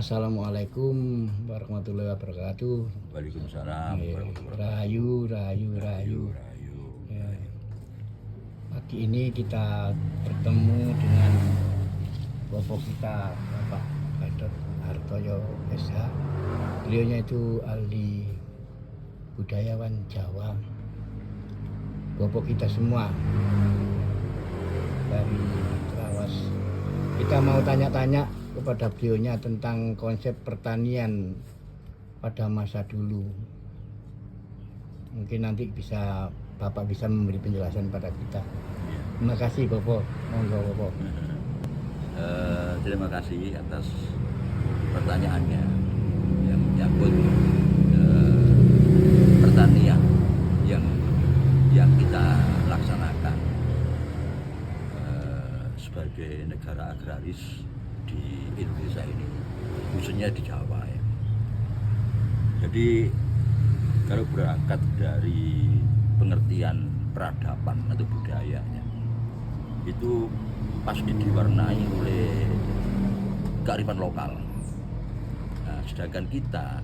Assalamualaikum warahmatullahi wabarakatuh. Waalaikumsalam warahmatullahi Rahayu, rahayu, rahayu. wabarakatuh. Ya, pagi ini kita bertemu dengan bapak kita, Bapak Gatot Hartoyo SH. Beliaunya itu ahli budayawan Jawa. Bapak kita semua dari Trawas. Kita mau tanya-tanya kepada beliaunya tentang konsep pertanian pada masa dulu. Mungkin nanti Bapak bisa memberi penjelasan pada kita. Terima kasih Bapak. Monggo Bapak. Terima kasih atas pertanyaannya yang menyangkut pertanian yang kita laksanakan sebagai negara agraris di Indonesia ini, khususnya di Jawa ya. Jadi kalau berangkat dari pengertian peradaban atau budayanya, itu pasti diwarnai oleh kearifan lokal. Nah, sedangkan kita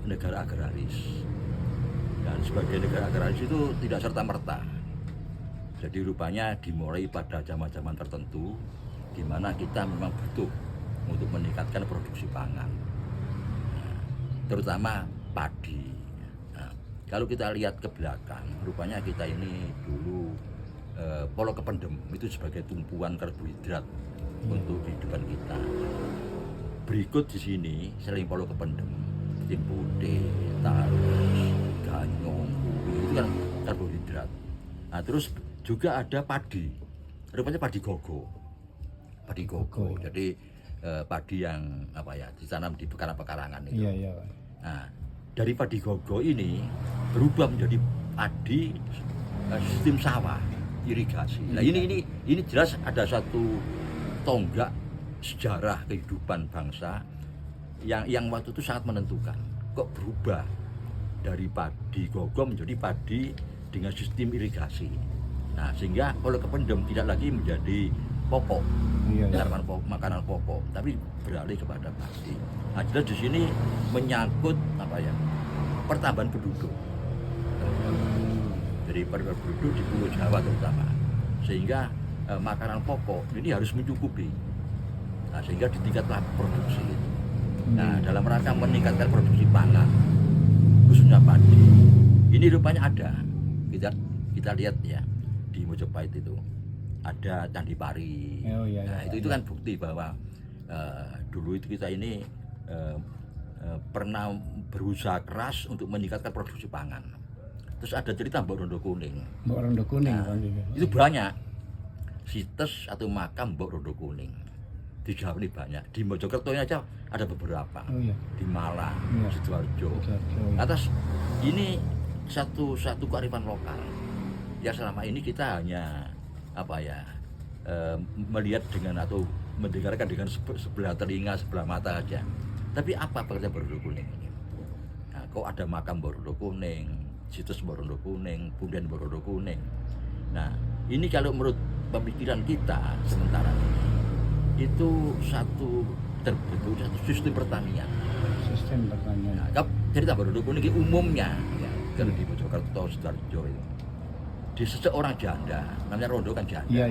negara agraris, dan sebagai negara agraris itu tidak serta-merta. Jadi rupanya dimulai pada zaman-zaman tertentu di mana kita memang butuh untuk meningkatkan produksi pangan, terutama padi. Nah, kalau kita lihat ke belakang, rupanya kita ini dulu polo kependem itu sebagai tumpuan karbohidrat untuk kehidupan kita. Berikut di sini selain polo kependem, putih, talus, ganyong, itu kan karbohidrat. Nah, terus juga ada padi, rupanya padi gogo. Padi gogo, jadi padi yang ditanam di pekarangan-pekarangan itu. Iya. Nah, dari padi gogo ini berubah menjadi padi sistem sawah irigasi. Nah, ini jelas ada satu tonggak sejarah kehidupan bangsa yang waktu itu sangat menentukan. Kok berubah dari padi gogo menjadi padi dengan sistem irigasi. Nah, sehingga oleh kependem tidak lagi menjadi pokok, makanan pokok, tapi beralih kepada padi. Nah, jelas di sini menyangkut pertambahan penduduk. Jadi pertambahan penduduk di Pulau Jawa terutama, sehingga makanan pokok ini harus mencukupi. Nah, sehingga ditingkatkan produksi. Nah, dalam rangka meningkatkan produksi pangan, khususnya padi, ini rupanya ada. Kita lihat ya di Mojopahit itu. Ada Candi Pari. Itu kan bukti bahwa dulu itu kita ini pernah berusaha keras untuk meningkatkan produksi pangan. Terus ada cerita Mbok Rondo Kuning. Mbok Rondo Kuning. Nah, itu banyak situs atau makam Mbok Rondo Kuning. Di Jawa ini banyak. Di Mojokerto ini aja ada beberapa. Di Malang, Sidoarjo. Atas ini satu kearifan lokal. Ya selama ini kita hanya melihat dengan atau mendengarkan dengan sebelah telinga, sebelah mata aja. Tapi apa pekerjaan Mbok Rondo Kuning ini? Nah, kok ada makam Mbok Rondo Kuning, situs Mbok Rondo Kuning, punden Mbok Rondo Kuning. Nah, ini kalau menurut pemikiran kita sementara ini, itu terbentuk satu sistem pertanian. Nah, cerita Mbok Rondo Kuning umumnya kalau di Mojokerto, Sidoarjo itu, di seseorang janda, namanya Rondo kan janda,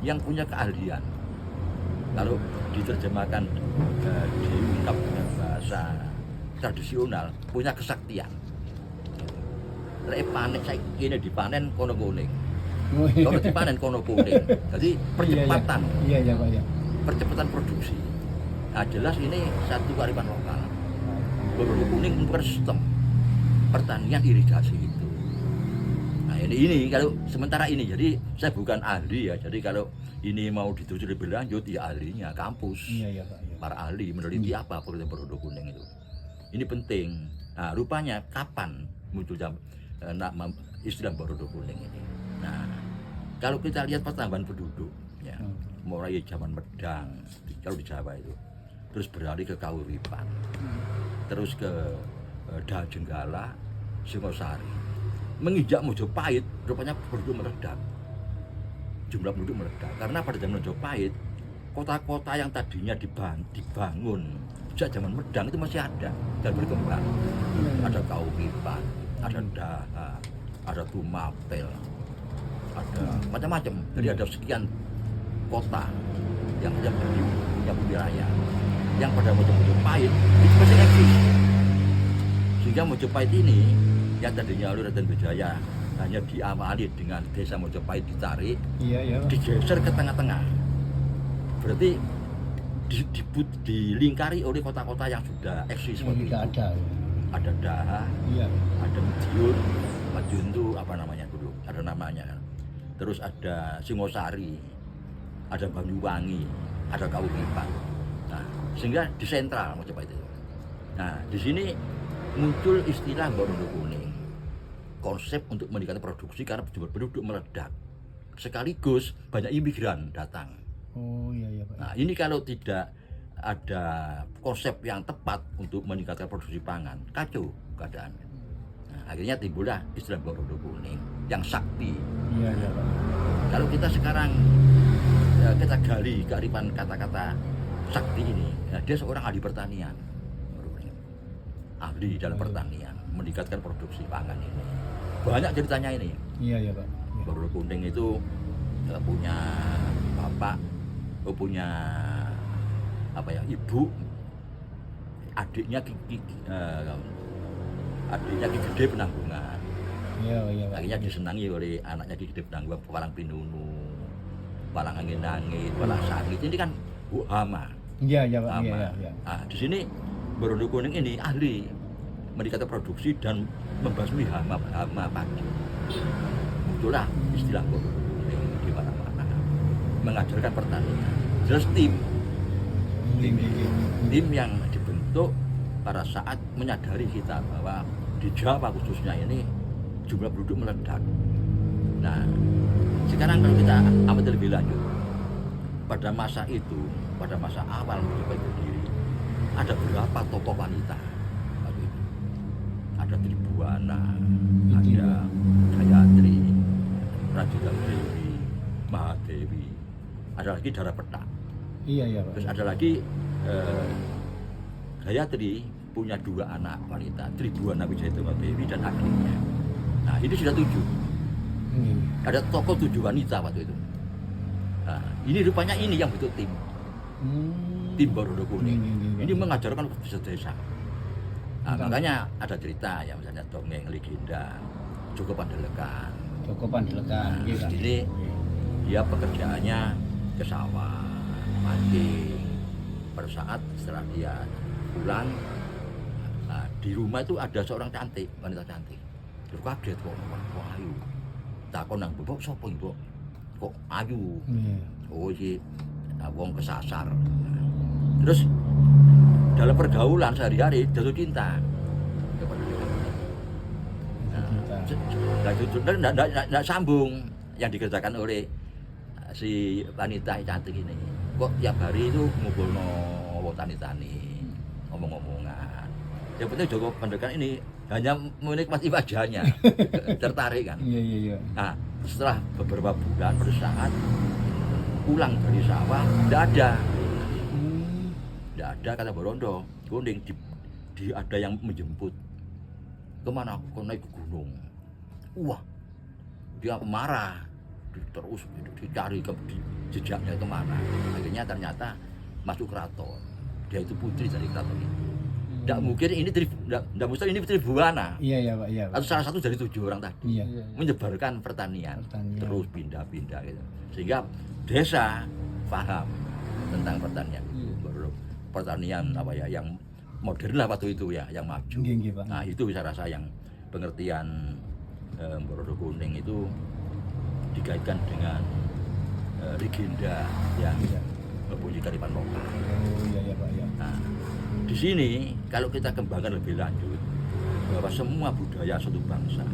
yang punya keahlian. Kalau diterjemahkan diungkap dengan bahasa tradisional, punya kesaktian. Lek panen saya ini dipanen kono kuning, kalau dipanen kono kuning, jadi percepatan, percepatan produksi. Nah, jelas ini satu kearifan lokal. Rondo Kuning merupakan sistem pertanian irigasi itu. Nah, ini kalau sementara ini, jadi saya bukan ahli ya, jadi kalau ini mau ditelusuri lebih lanjut ya ahlinya kampus, para ahli meneliti apa pekerjaan Rondo Kuning itu. Ini penting. Nah, rupanya kapan munculnya istilah Rondo Kuning ini? Nah, kalau kita lihat pertambahan penduduk ya, mulai zaman Medang kalau di Jawa itu, terus beralih ke Kauripan, terus ke Dajenggala, Singosari, menginjak Mojopahit, rupanya penduduk meledak, jumlah penduduk meledak. Karena pada zaman Mojopahit, kota-kota yang tadinya dibangun sejak zaman Medang itu masih ada dan berkembang. Ada Kaupipan, ada Daha, ada Tumapel, ada macam-macam. Jadi ada sekian kota yang punya wilayah yang pada Mojopahit itu masih eksis. Sehingga Mojopahit ini yang tadinya oleh Raden Wijaya hanya diawali dengan desa Mojopahit ditarik, digeser ke tengah-tengah. Berarti dilingkari oleh kota-kota yang sudah eksis waktu itu. Ada Daha, ada Madiun itu apa namanya dulu, ada namanya kan. Terus ada Singosari, ada Banyuwangi, ada Kaupipan. Nah, sehingga di sentral Mojopahit itu. Nah, di sini muncul istilah Borondo Kuning. Konsep untuk meningkatkan produksi karena jumlah penduduk meledak. Sekaligus banyak imigran datang. Oh iya Pak. Nah, ini kalau tidak ada konsep yang tepat untuk meningkatkan produksi pangan, kacau keadaan. Nah, akhirnya timbullah istilah Borondo Kuning yang sakti. Iya Pak. Kalau kita sekarang kita gali kearifan kata-kata sakti ini, ya, dia seorang ahli pertanian. Ahli dalam pertanian, meningkatkan produksi pangan ini. Banyak ceritanya ini. Iya Pak. Borondo Kuning itu punya bapak, punya apa ya, ibu, adiknya adiknya Ki Gede Penanggungan. Iya Pak. Akhirnya disenangi oleh anaknya Ki Gede Penanggungan, Palang Pinunu, Palang Angin-Angin, Palang Sangit. Ini kan Bu Hama. Iya Pak. Hama. Iya. Nah, di sini Borondo Kuning ini ahli meningkatkan produksi dan membasmi hama padi. Itulah istilah Borondo Kuning di mana-mana. Mengajarkan pertanian. Terus tim yang dibentuk pada saat menyadari kita bahwa di Jawa khususnya ini jumlah penduduk meledak. Nah, sekarang kalau kita amati lebih lanjut, pada masa itu, pada masa awal Mojopahit berdiri, ada berapa tokoh wanita waktu itu? Ada Tribuana, ada Gayatri, Rajita Dewi, Mahadewi, ada lagi Dara Petak. Iya Pak. Terus ada lagi Gayatri punya 2 anak wanita, Tribuana Wijayatunggal Dewi dan adiknya. Nah, ini sudah 7. Ada tokoh 7 wanita waktu itu. Nah, ini rupanya ini yang bentuk tim. Tim Borondo Kuning. Ini mengajarkan desa-desa. Nah, makanya ada cerita ya, misalnya dongeng legenda Joko Pandelekan. Nah, ini dia pekerjaannya ke sawah, mancing. Pada saat setelah dia pulang, nah, di rumah itu ada seorang cantik, wanita cantik. Terus kaget kok ayu. Takon nang mbok sapa mbok? Kok ayu? Oh iki wong kesasar. Terus dalam pergaulan sehari-hari jatuh cinta kepada dia. Nah, sambung yang dikerjakan oleh si wanita cantik ini. Kok tiap hari itu ngumpulno tani-tani, ngomong-ngomongan. Yang penting Joko Pandelekan ini hanya menikmati wajahnya, tertarik kan. Iya. Nah, setelah beberapa bulan pada saat pulang dari sawah, tidak ada. Tidak ada, kata Borondo Kuning, ada yang menjemput. Kemana? Kau naik ke gunung. Wah, dia marah. Terus dicari ke jejaknya kemana. Akhirnya ternyata masuk keraton. Dia itu putri dari keraton itu. Tidak mungkin ini tidak mustahil ini Tribuana. Iya Pak. Atau salah satu dari 7 orang tadi. Iya. Menyebarkan pertanian. Terus pindah-pindah gitu. Sehingga desa paham tentang pertanian. Baru pertanian apa ya yang modern lah waktu itu ya, yang maju. Nah, itu bisa rasa yang pengertian Borondo Kuning itu dikaitkan dengan legenda yang mempunyai kearifan lokal. Iya Pak. Nah, di sini kalau kita kembangkan lebih lanjut bahwa semua budaya suatu bangsa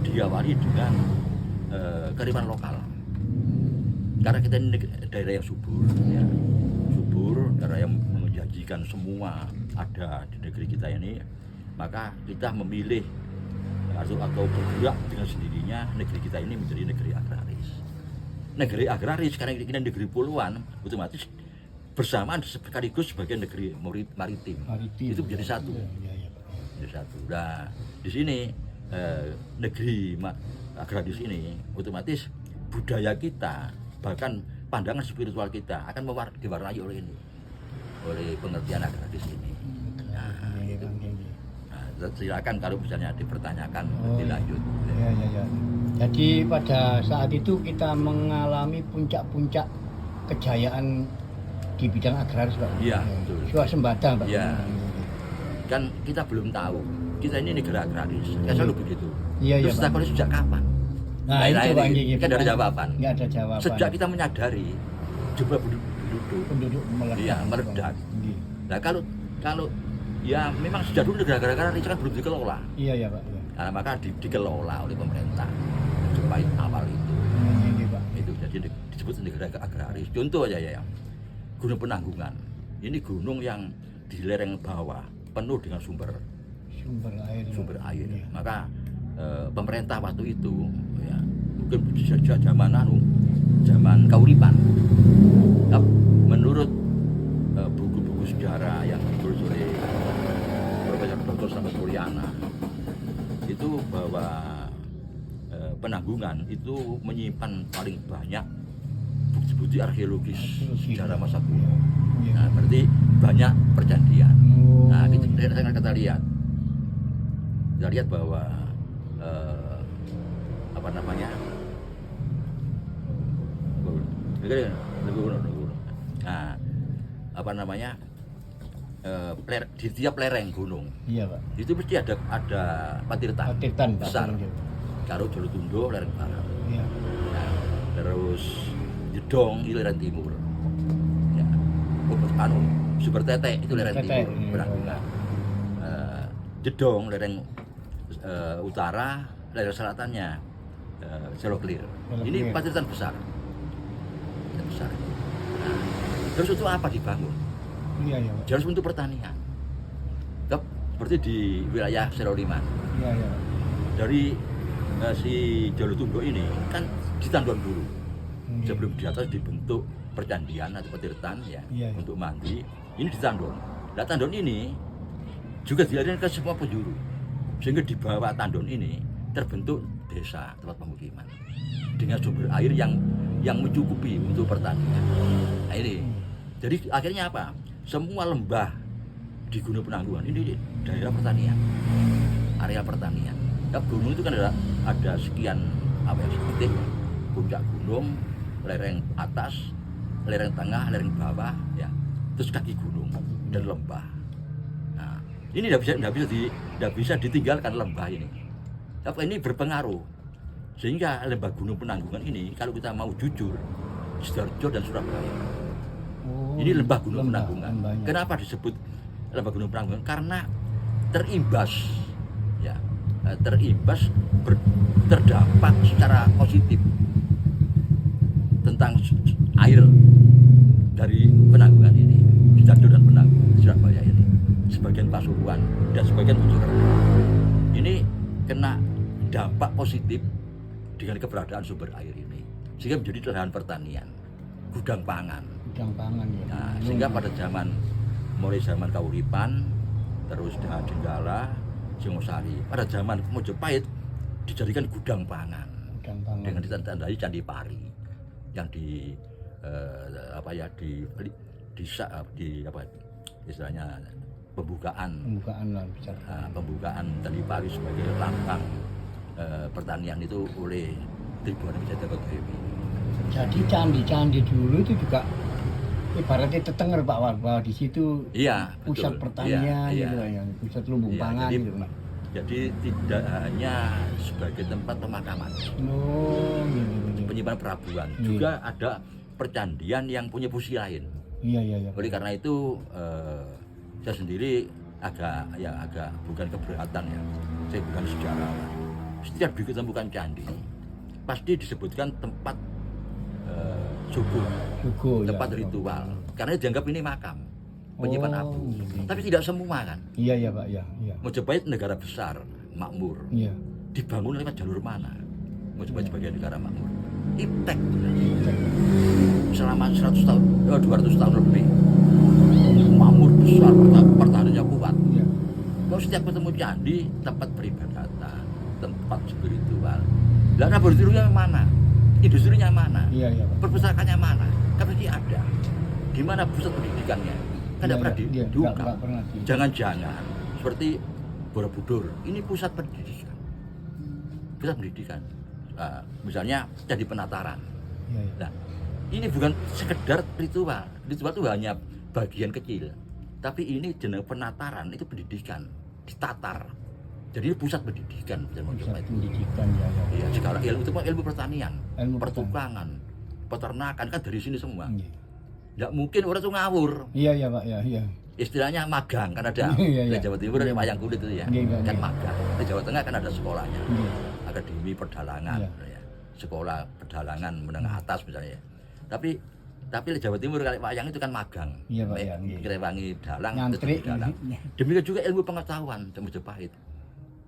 diawali dengan kearifan lokal. Karena kita ini daerah yang subur, ya. Subur, daerah yang menjanjikan semua ada di negeri kita ini, maka kita memilih atau bergerak dengan sendirinya negeri kita ini menjadi negeri agraris. Negeri agraris karena ini negeri puluhan, otomatis bersamaan sekaligus sebagai negeri maritim. Itu menjadi satu. Menjadi satu. Nah, di sini negeri agraris ini otomatis budaya kita, bahkan pandangan spiritual kita akan diwarnai oleh ini, oleh pengertian agraris ini. Nah, itu. Nah, silakan kalau misalnya dipertanyakan dilanjut. Ya. Jadi pada saat itu kita mengalami puncak-puncak kejayaan di bidang agraris, Pak. Iya, betul. Swasembada, Pak. Iya. Kan kita belum tahu. Kita ini negara agraris. Kan selalu begitu. Iya, Terus Pak. takutnya sejak kapan? Nah, itu Pak, ini kan ada jawaban. Nggak ada jawaban. Sejak kita menyadari jumlah penduduk meledak. Iya. Nah, kalau ya memang sejak dulu negara agraris kan belum dikelola. Iya, Pak. Iya. Nah, maka dikelola oleh pemerintah Majapahit awal itu. Iya, Pak. Itu jadi disebut negara agraris. Contoh aja ya, Gunung Penanggungan. Ini gunung yang di lereng bawah penuh dengan sumber air. Iya. Maka pemerintah waktu itu ya mungkin sejak zaman Kauripan. Menurut buku-buku sejarah yang ditulis oleh Profesor Dr. Slamet Mulyana itu bahwa Penanggungan itu menyimpan paling banyak bukti-bukti arkeologis sejarah masa kuno. Nah, berarti banyak perjanjian. Nah, kita lihat bahwa apa namanya? Nah, apa namanya? Di tiap lereng gunung. Iya, Pak. Itu mesti ada patirtan besar. Karo Jolotundo lereng barat. Iya. Nah, terus Jedong itu lereng timur. Ya. Sumber Tete itu lereng timur. Penanggungan. Jedong lereng utara, lereng selatannya Seloklir. Ini patirtan besar. Nah, terus itu apa dibangun? Iya, Pak. Jelas untuk pertanian. Seperti di wilayah Seroliman. Iya. Dari si Jolotundo ini kan ditandon dulu. Sebelum di atas dibentuk percandian atau petirtan ya, untuk mandi. Ini ditandon. Nah, tandon ini juga dialirkan ke semua penjuru. Sehingga di bawah tandon ini terbentuk desa tempat pemukiman dengan sumber air yang mencukupi untuk pertanian. Nah, ini. Jadi akhirnya apa? Semua lembah di Gunung Penanggungan ini daerah pertanian, area pertanian. Ya, gunung itu kan ada sekian titik, puncak gunung, lereng atas, lereng tengah, lereng bawah, ya, terus kaki gunung dan lembah. Nah, ini tidak bisa ditinggalkan lembah ini. Tapi ini berpengaruh sehingga lembah Gunung Penanggungan ini kalau kita mau jujur, Sidoarjo dan Surabaya. Ini lembah Gunung Penanggungan. Kenapa disebut lembah Gunung Penanggungan? Karena terdampak secara positif tentang air dari Penanggungan ini, Sidoarjo dan Penanggungan, Surabaya ini, sebagian Pasuruan dan sebagian Mojokerto. Ini kena dampak positif dengan keberadaan sumber air ini, sehingga menjadi lahan pertanian, gudang pangan. Ya. Nah, sehingga pada mulai zaman Kauripan, terus Jenggala, Singosari, pada zaman Mojopahit dijadikan gudang pangan. Dengan ditandai Candi Pari yang istilahnya pembukaan Candi Pari sebagai lambang pertanian itu oleh Tribhuwan Wijaya Dewi. Jadi candi-candi dulu itu juga ibaratnya tetenger Pak bahwa di situ pusat pertanian gitu ya, pusat lumbung pangan jadi, gitu Pak. Jadi tidak hanya sebagai tempat pemakaman, gitu. penyimpanan perabuan, juga ada percandian yang punya fungsi lain. Iya. Oleh karena itu saya sendiri agak bukan keberatan ya, saya bukan sejarawan. Setiap ditemukan candi pasti disebutkan tempat suku, tempat ritual, karena dianggap ini makam penyimpan abu. Tapi tidak semua kan. Iya Pak, iya. Mojopahit negara besar, makmur. Iya. Dibangun lewat jalur mana? Mojopahit sebagai negara makmur. Iptek. selama 100 tahun, 200 tahun lebih. Makmur besar, pertahanannya kuat. Iya. Kok setiap ketemu candi, tempat peribadatan, tempat spiritual. Lah laboratoriumnya mana? Industrinya mana? Iya, iya, Pak. Perpustakaannya mana? Kan pasti ada. Di mana pusat pendidikannya? Kan tidak pernah diungkap. Nggak pernah Jangan-jangan seperti Borobudur, ini pusat pendidikan. Pusat pendidikan. Misalnya jadi penataran. Iya, iya. Nah, ini bukan sekedar ritual. Ritual itu hanya bagian kecil. Tapi ini jenis penataran, itu pendidikan, ditatar. Jadi ini pusat pendidikan, Pusat pendidikan, ya, ya. Iya, segala ilmu itu ilmu pertanian, Ilmu pertukangan, peternakan kan dari sini semua. Iya. Nggak mungkin orang tuh ngawur. Iya, iya, Pak, ya, iya. Istilahnya magang kan ada. Iya, iya. Di Jawa Timur ada wayang kulit itu ya. Iya, Kan iya. magang. Di Jawa Tengah kan ada sekolahnya. Iya. Akademi Pedalangan Iya. ya. Sekolah pedalangan menengah atas misalnya. Tapi di Jawa Timur kalau wayang itu kan magang. Iya, Pak, ya, iya. Ngrewangi dalang, Nyantri. terus dalang. Iya. Demikian juga ilmu pengetahuan Majapahit.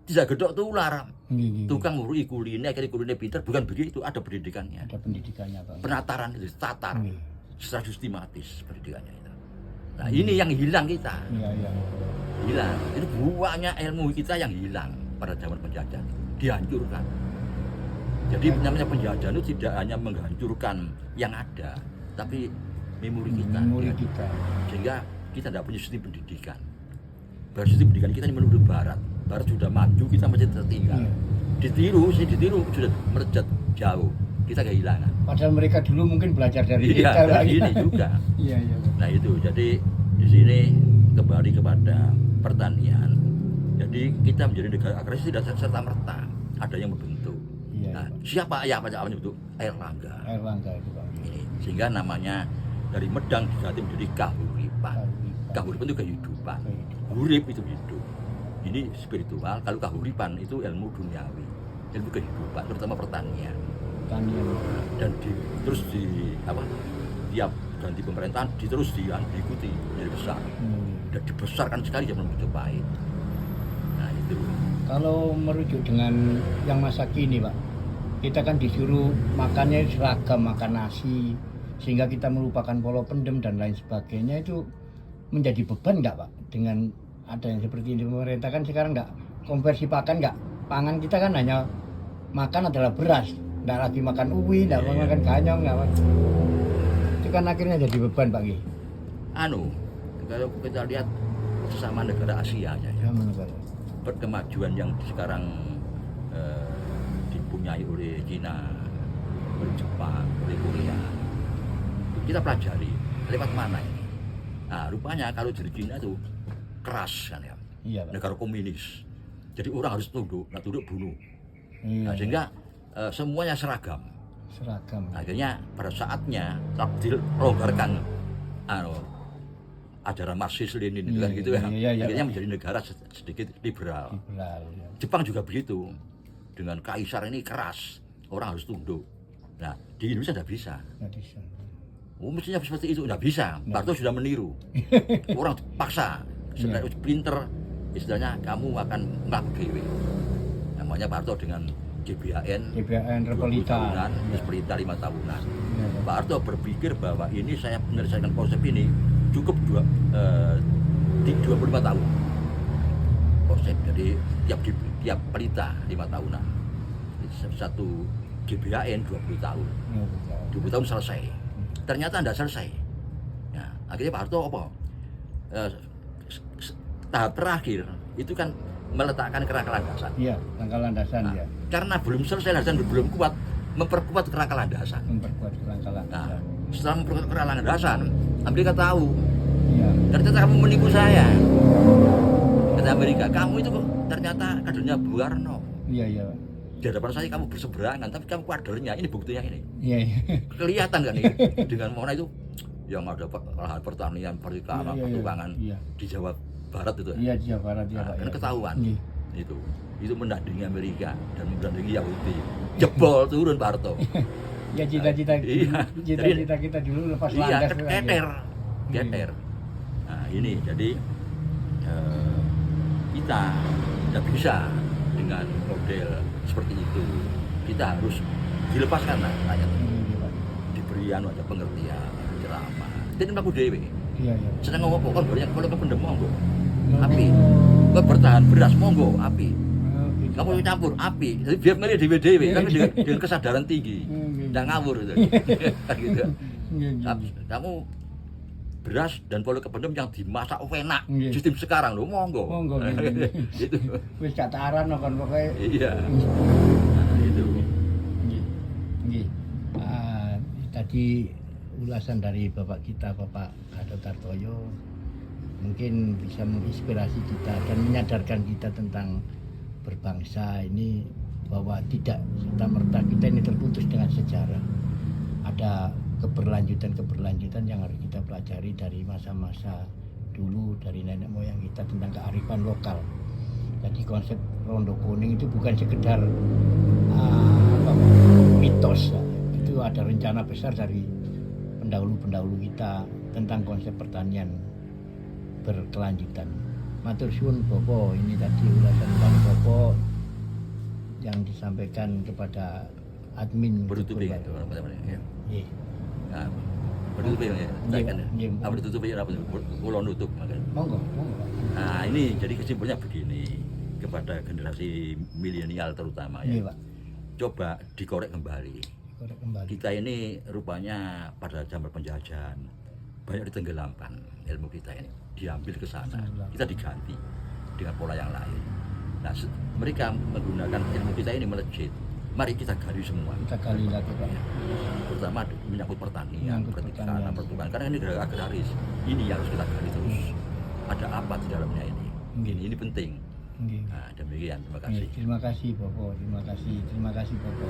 Tidak gedok tular. Iya, iya. Tukang ngurui kuliner, akhirnya kuliner pinter, bukan begitu, ada pendidikannya. Ada pendidikannya, Pak. Penataran itu tatar Iya. secara sistematis pendidikannya itu. Nah, ini yang hilang kita. Iya, iya. Hilang. Itu banyak ilmu kita yang hilang pada zaman penjajahan. Dihancurkan. Jadi namanya penjajahan itu tidak hanya menghancurkan yang ada, tapi memori kita. Memori ya. kita. Sehingga kita tidak punya sistem pendidikan. Baru sistem pendidikan kita ini menurut Barat. Barat sudah maju, kita masih tertinggal. Iya. Ditiru sudah melejat jauh. Kita kehilangan. Padahal mereka dulu mungkin belajar dari Iya, kita, Pak. dari ini juga. Iya, iya, Pak. Nah itu, jadi di sini kembali kepada pertanian. Jadi kita menjadi negara agraris tidak serta merta, ada yang membentuk. Iya, Nah, Pak. siapa ayah apa yang membentuk? Erlangga. Erlangga itu, Pak. Ini sehingga namanya dari Medang diganti menjadi Kahuripan. Kahuripan itu kehidupan. Hurip itu hidup. Ini spiritual. Kalau kahuripan itu ilmu duniawi, ilmu kehidupan, terutama pertanian. Pertanian. Dan terus tiap ganti pemerintahan terus diikuti menjadi besar. Dan dibesarkan sekali zaman Majapahit. Nah itu. Kalau merujuk dengan yang masa kini, Pak, kita kan disuruh makannya seragam, makan nasi, sehingga kita melupakan pola pendem dan lain sebagainya. Itu menjadi beban nggak, Pak? Dengan ada yang seperti ini, pemerintah kan sekarang nggak konversi pakan, nggak, pangan kita kan hanya makan adalah beras, nggak lagi makan uwi, nggak makan ganyong, nggak, Pak. Itu kan akhirnya jadi beban, Pak Ki. Kalau kita lihat sesama negara Asia ya, Ya, menurut perkemajuan yang sekarang dipunyai oleh Cina, oleh Jepang, oleh Korea, kita pelajari lewat mana ini. Nah rupanya kalau dari Cina itu keras kan ya, Iya, Pak. negara komunis. Jadi orang harus tunduk, nggak tunduk bunuh. Iya, Nah, sehingga semuanya seragam. seragam. Akhirnya pada saatnya dilonggarkan ajaran Marxis Lenin itu kan gitu ya. Iya, Akhirnya Pak. menjadi negara sedikit liberal. Liberal, ya. Jepang juga begitu. Dengan kaisar ini keras, orang harus tunduk. Nah, di Indonesia tidak bisa. Nggak bisa. Mestinya seperti itu tidak bisa. Pak Harto sudah meniru. Orang paksa, Iya. pinter, istilahnya kamu akan melakukan GW. Namanya Pak Harto dengan GBHN, GBHN 20 Repelita. tahunan, Iya. Repelita 5 tahunan. Iya, Pak. Pak Harto berpikir bahwa ini saya menyelesaikan konsep ini cukup 25 tahun. Konsep, jadi tiap pelita 5 tahunan. Satu GBHN 20 tahun. Iya, Pak. 20 tahun selesai. Ternyata tidak selesai. Ya, akhirnya Pak Harto apa? Tahap terakhir itu kan meletakkan kerangka landasan. Iya, rangka landasan, Nah, ya. karena belum selesai landasan belum kuat, memperkuat kerangka landasan. Memperkuat rangka Nah, landasan. setelah memperkuat kerangka landasan, Amerika tahu. Iya. Ternyata kamu menipu saya. Kata Amerika, kamu itu kok ternyata kadernya Bung Karno. Iya, iya, Pak. Di hadapan saya kamu berseberangan, tapi kamu kadernya. Ini buktinya ini. Iya, iya. Kelihatan kan ini dengan mana itu yang ada lahan pertanian, perikanan, Iya, iya, pertukangan iya. di Jawa Barat itu. Iya, di Jawa Barat, ya, Nah, Pak. kan ya. ketahuan. Iya. Itu menandingi Amerika dan menandingi Yahudi. Jebol turun Pak Harto. Ya cita-cita Iya. cita-cita kita dulu lepas Iya, landas. keter. Keter. Nah, ini jadi kita tidak bisa dengan model seperti itu. Kita harus dilepaskan lah rakyat. Iya, Pak. Diberi anu ada pengertian, ceramah. Dene mlaku dhewe. Iya, iya. Seneng ngomong kon banyak kalau kependem monggo. Oh. Api. Kowe bertahan beras monggo, api. Oh, gitu. Kamu campur api. Jadi biar milih dhewe-dhewe tapi dengan kesadaran tinggi. Gitu. Nggak ngawur gitu. Gitu. Iya, iya. Kamu beras dan polo kependem yang dimasak enak. Iya. Sistem sekarang lho monggo. Monggo, iya. Gitu. Wis cataran kan pokoke. Iya. Nah, itu. Nggih. Nggih. Tadi ulasan dari Bapak kita, Bapak Gatot Hartoyo, mungkin bisa menginspirasi kita dan menyadarkan kita tentang berbangsa ini, bahwa tidak serta-merta kita ini terputus dengan sejarah. Ada keberlanjutan yang harus kita pelajari dari masa-masa dulu, dari nenek moyang kita tentang kearifan lokal. Jadi konsep Rondo Kuning itu bukan sekedar mitos, itu ada rencana besar dari pendahulu-pendahulu kita tentang konsep pertanian berkelanjutan. Matur suwun Bopo, ini tadi ulasan dari Bopo yang disampaikan kepada admin. Bertutupi ya, teman-teman ya. Nggih. Nah, bertutupi ya. Saya kan. Nggih. Apa ditutupi apa? Kulo nutup makanya. Monggo, monggo. Nah, ini jadi kesimpulannya begini kepada generasi milenial terutama Nggih, ya. Pak. Coba dikorek kembali. Korek kembali. Kita ini rupanya pada zaman penjajahan banyak ditenggelamkan ilmu kita ini, diambil ke sana, kita diganti dengan pola yang lain. Nah, mereka menggunakan ilmu kita ini melejit. Mari kita gali semua. Kita gali lagi, Pak. Terutama menyangkut pertanian, Menyangkut pertanian, pertanian. pertukangan. Karena ini negara agraris. Ini yang harus kita gali terus. Ada apa di dalamnya ini? Ini penting. Nggih. Nah, demikian. Terima Nggih, kasih. terima kasih Bopo, terima kasih Bopo.